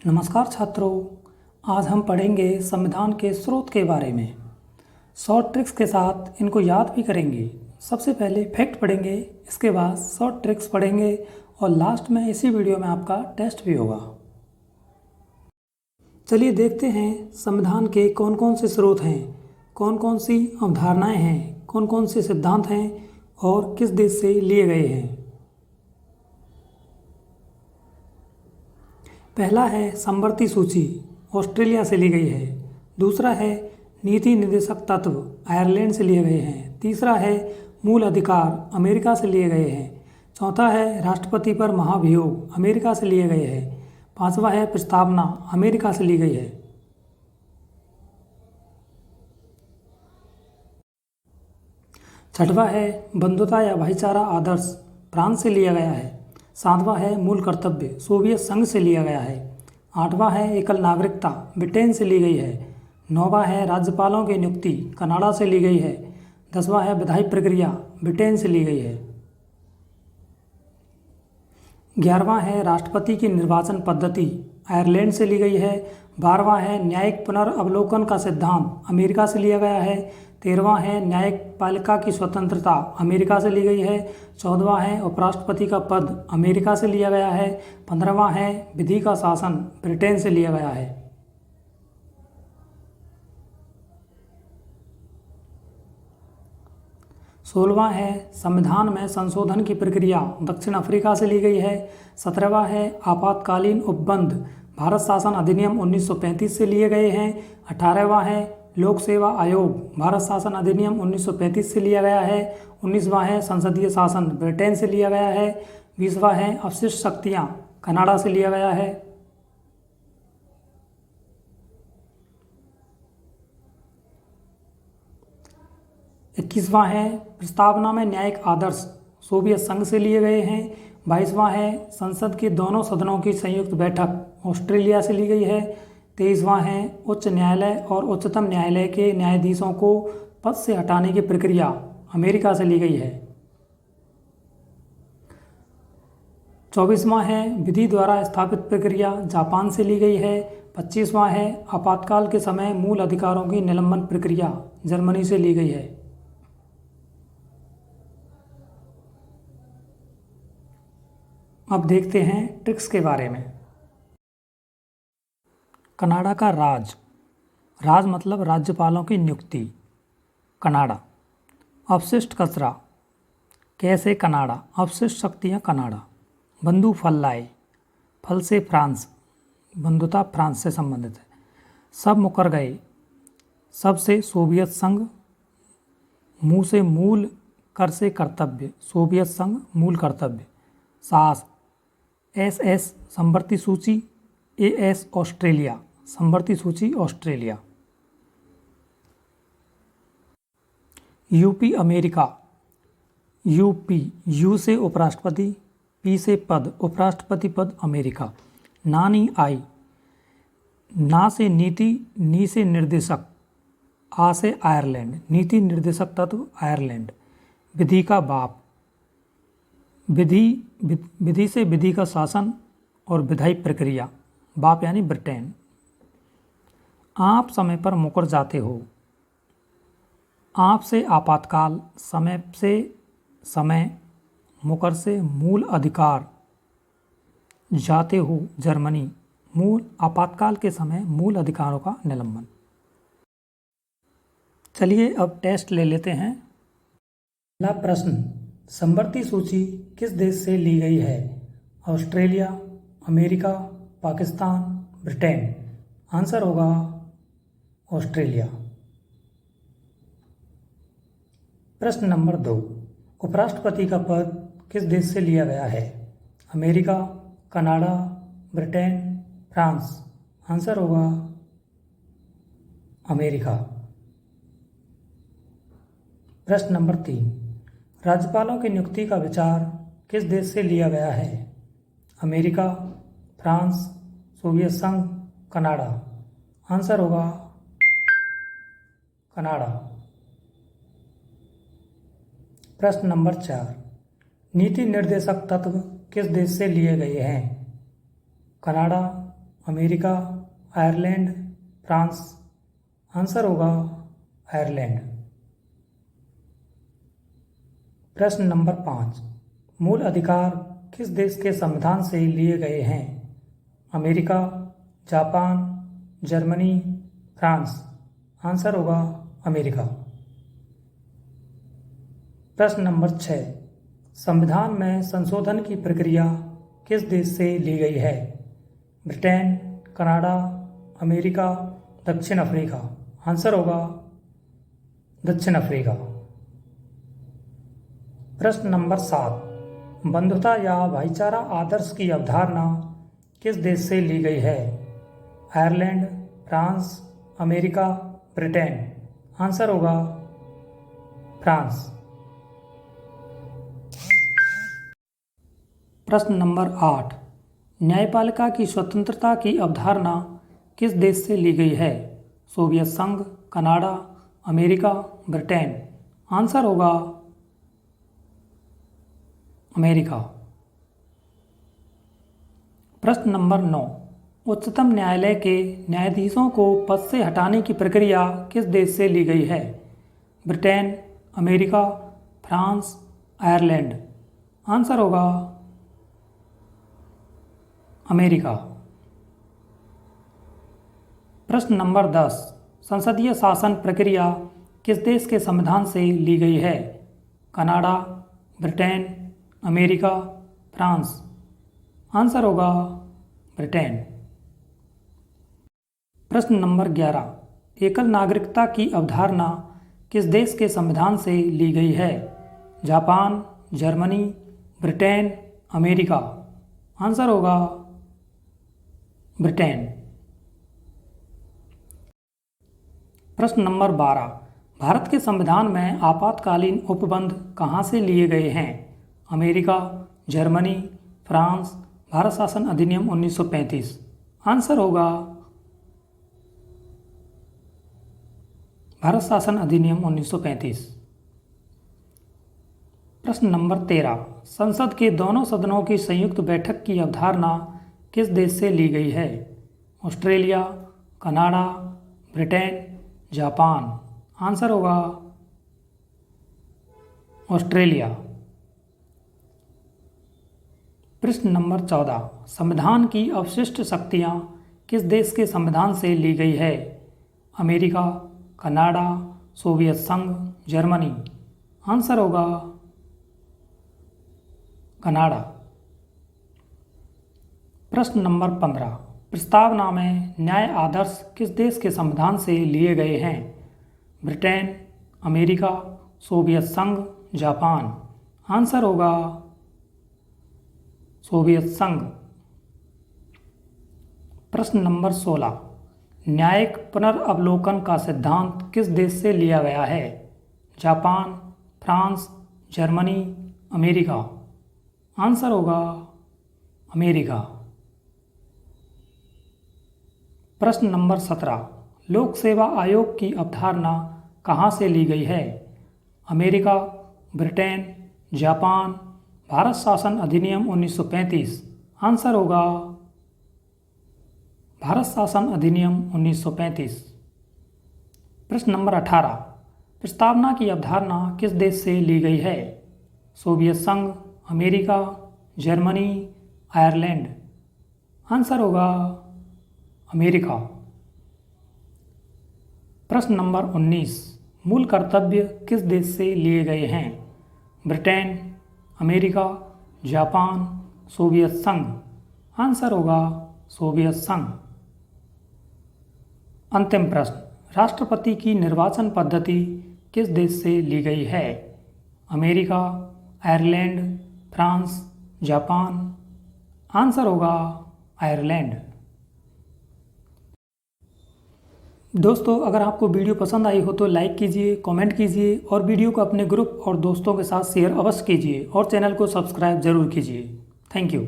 नमस्कार छात्रों, आज हम पढ़ेंगे संविधान के स्रोत के बारे में। शॉर्ट ट्रिक्स के साथ इनको याद भी करेंगे। सबसे पहले फैक्ट पढ़ेंगे, इसके बाद शॉर्ट ट्रिक्स पढ़ेंगे और लास्ट में इसी वीडियो में आपका टेस्ट भी होगा। चलिए देखते हैं संविधान के कौन कौन से स्रोत हैं, कौन कौन सी अवधारणाएं हैं, कौन कौन से सिद्धांत हैं और किस देश से लिए गए हैं। पहला है समवर्ती सूची, ऑस्ट्रेलिया से ली गई है। दूसरा है नीति निर्देशक तत्व, आयरलैंड से लिए गए हैं। तीसरा है मूल अधिकार, अमेरिका से लिए गए हैं। चौथा है राष्ट्रपति पर महाभियोग, अमेरिका से लिए गए हैं। पांचवा है प्रस्तावना, अमेरिका से ली गई है। छठवां है बंधुता या भाईचारा आदर्श, फ्रांस से लिया गया है। सातवां है मूल कर्तव्य, सोवियत संघ से लिया गया है। आठवां है एकल नागरिकता, ब्रिटेन से ली गई है। नौवां है राज्यपालों की नियुक्ति, कनाडा से ली गई है। 10वां है विधायी प्रक्रिया, ब्रिटेन से ली गई है। 11वां है राष्ट्रपति की निर्वाचन पद्धति, आयरलैंड से ली गई है। 12वां है न्यायिक पुनर्अवलोकन का सिद्धांत, अमेरिका से लिया गया है। 13वां है न्यायिक पालिका की स्वतंत्रता, अमेरिका से ली गई है। 14वां है उपराष्ट्रपति का पद, अमेरिका से लिया गया है। 15वां है विधि का शासन, ब्रिटेन से लिया गया है। सोलहवां है संविधान में संशोधन की प्रक्रिया, दक्षिण अफ्रीका से ली गई है। 17वां है आपातकालीन उपबंध, भारत शासन अधिनियम 1935 से लिए गए हैं। 18वां है लोक सेवा आयोग, भारत शासन अधिनियम 1935 से लिया गया है। 19वां है संसदीय शासन, ब्रिटेन से लिया गया है। 20वां है अवशिष्ट शक्तियाँ, कनाडा से लिया गया है। 21वां है प्रस्तावना में न्यायिक आदर्श, सोवियत संघ से लिए गए हैं। 22वां है संसद के दोनों सदनों की संयुक्त बैठक, ऑस्ट्रेलिया से ली गई है। 23वां है उच्च न्यायालय और उच्चतम न्यायालय के न्यायाधीशों को पद से हटाने की प्रक्रिया, अमेरिका से ली गई है। 24वां है विधि द्वारा स्थापित प्रक्रिया, जापान से ली गई है। 25वां है आपातकाल के समय मूल अधिकारों की निलंबन प्रक्रिया, जर्मनी से ली गई है। अब देखते हैं ट्रिक्स के बारे में। कनाडा का राज, राज मतलब राज्यपालों की नियुक्ति, कनाडा। अवशिष्ट कचरा, कैसे कनाडा, अवशिष्ट शक्तियाँ कनाडा। बंधु फल लाए, फल से फ्रांस, बंधुता फ्रांस से संबंधित है। सब मुकर गए, सब से सोवियत संघ, मुँह से मूल, कर से कर्तव्य, सोवियत संघ मूल कर्तव्य। सास, SS समवर्ती सूची, AS ऑस्ट्रेलिया, समवर्ती सूची Australia. UP America, UP, you से उपराष्ट्रपति, P से पद, उपराष्ट्रपति पद अमेरिका। नानी आई, ना से नीति, नी से निर्देशक, आ से आयरलैंड, नीति निर्देशक तत्व आयरलैंड। विधि का बाप, विधि से विधि का शासन और विधायी प्रक्रिया, बाप यानी ब्रिटेन। आप समय पर मुकर जाते हो, आप से आपातकाल, समय से समय, मुकर से मूल अधिकार, जाते हो जर्मनी, मूल आपातकाल के समय मूल अधिकारों का निलंबन। चलिए अब टेस्ट ले लेते हैं। पहला प्रश्न, समवर्ती सूची किस देश से ली गई है? Australia, America, Pakistan, Britain. Answer होगा ऑस्ट्रेलिया। प्रश्न नंबर 2, उपराष्ट्रपति का पद किस देश से लिया गया है? America, Canada, Britain, France. Answer होगा अमेरिका। प्रश्न नंबर 3, राज्यपालों की नियुक्ति का विचार किस देश से लिया गया है? अमेरिका, फ्रांस, सोवियत संघ, कनाडा। आंसर होगा कनाडा। प्रश्न नंबर 4, नीति निर्देशक तत्व किस देश से लिए गए हैं? Canada, America, Ireland, France. Answer होगा आयरलैंड। प्रश्न नंबर 5, मूल अधिकार किस देश के संविधान से लिए गए हैं? America, Japan, Germany, France. Answer होगा अमेरिका। प्रश्न नंबर 6, संविधान में संशोधन की प्रक्रिया किस देश से ली गई है? ब्रिटेन, कनाडा, अमेरिका, दक्षिण अफ्रीका। आंसर होगा दक्षिण अफ्रीका। प्रश्न नंबर 7, बंधुता या भाईचारा आदर्श की अवधारणा किस देश से ली गई है? Ireland, France, America, Britain. Answer होगा फ्रांस। प्रश्न नंबर 8, न्यायपालिका की स्वतंत्रता की अवधारणा किस देश से ली गई है? सोवियत संघ, कनाडा, अमेरिका, ब्रिटेन। आंसर होगा अमेरिका। प्रश्न नंबर 9, उच्चतम न्यायालय के न्यायाधीशों को पद से हटाने की प्रक्रिया किस देश से ली गई है? Britain, America, France, Ireland. Answer होगा अमेरिका। प्रश्न नंबर 10, संसदीय शासन प्रक्रिया किस देश के संविधान से ली गई है? Canada, Britain, America, France. Answer होगा ब्रिटेन। प्रश्न नंबर 11, एकल नागरिकता की अवधारणा किस देश के संविधान से ली गई है? Japan, Germany, Britain, America. Answer होगा ब्रिटेन। प्रश्न नंबर 12, भारत के संविधान में आपातकालीन उपबंध कहाँ से लिए गए हैं? अमेरिका, जर्मनी, फ्रांस, भारत शासन अधिनियम 1935। आंसर होगा भारत शासन अधिनियम 1935। प्रश्न नंबर 13, संसद के दोनों सदनों की संयुक्त बैठक की अवधारणा किस देश से ली गई है? Australia, Canada, Britain, Japan. Answer होगा ऑस्ट्रेलिया। प्रश्न नंबर 14, संविधान की अवशिष्ट शक्तियाँ किस देश के संविधान से ली गई है? अमेरिका, कनाडा, सोवियत संघ, जर्मनी। आंसर होगा कनाडा। प्रश्न नंबर 15, प्रस्तावना में न्याय आदर्श किस देश के संविधान से लिए गए हैं? ब्रिटेन, अमेरिका, सोवियत संघ, जापान। आंसर होगा सोवियत संघ। प्रश्न नंबर 16, न्यायिक पुनर्अवलोकन का सिद्धांत किस देश से लिया गया है? Japan, France, Germany, America. Answer होगा अमेरिका। प्रश्न नंबर 17, लोक सेवा आयोग की अवधारणा कहाँ से ली गई है? अमेरिका, ब्रिटेन, जापान, भारत शासन अधिनियम 1935। आंसर होगा भारत शासन अधिनियम 1935। प्रश्न नंबर 18, प्रस्तावना की अवधारणा किस देश से ली गई है? सोवियत संघ, अमेरिका, जर्मनी, आयरलैंड। आंसर होगा अमेरिका। प्रश्न नंबर 19, मूल कर्तव्य किस देश से लिए गए हैं? ब्रिटेन, अमेरिका, जापान, सोवियत संघ। आंसर होगा सोवियत संघ। अंतिम प्रश्न, राष्ट्रपति की निर्वाचन पद्धति किस देश से ली गई है? America, Ireland, France, Japan. Answer होगा आयरलैंड। दोस्तों, अगर आपको वीडियो पसंद आई हो तो लाइक कीजिए, कमेंट कीजिए और वीडियो को अपने ग्रुप और दोस्तों के साथ शेयर अवश्य कीजिए और चैनल को सब्सक्राइब जरूर कीजिए। Thank you.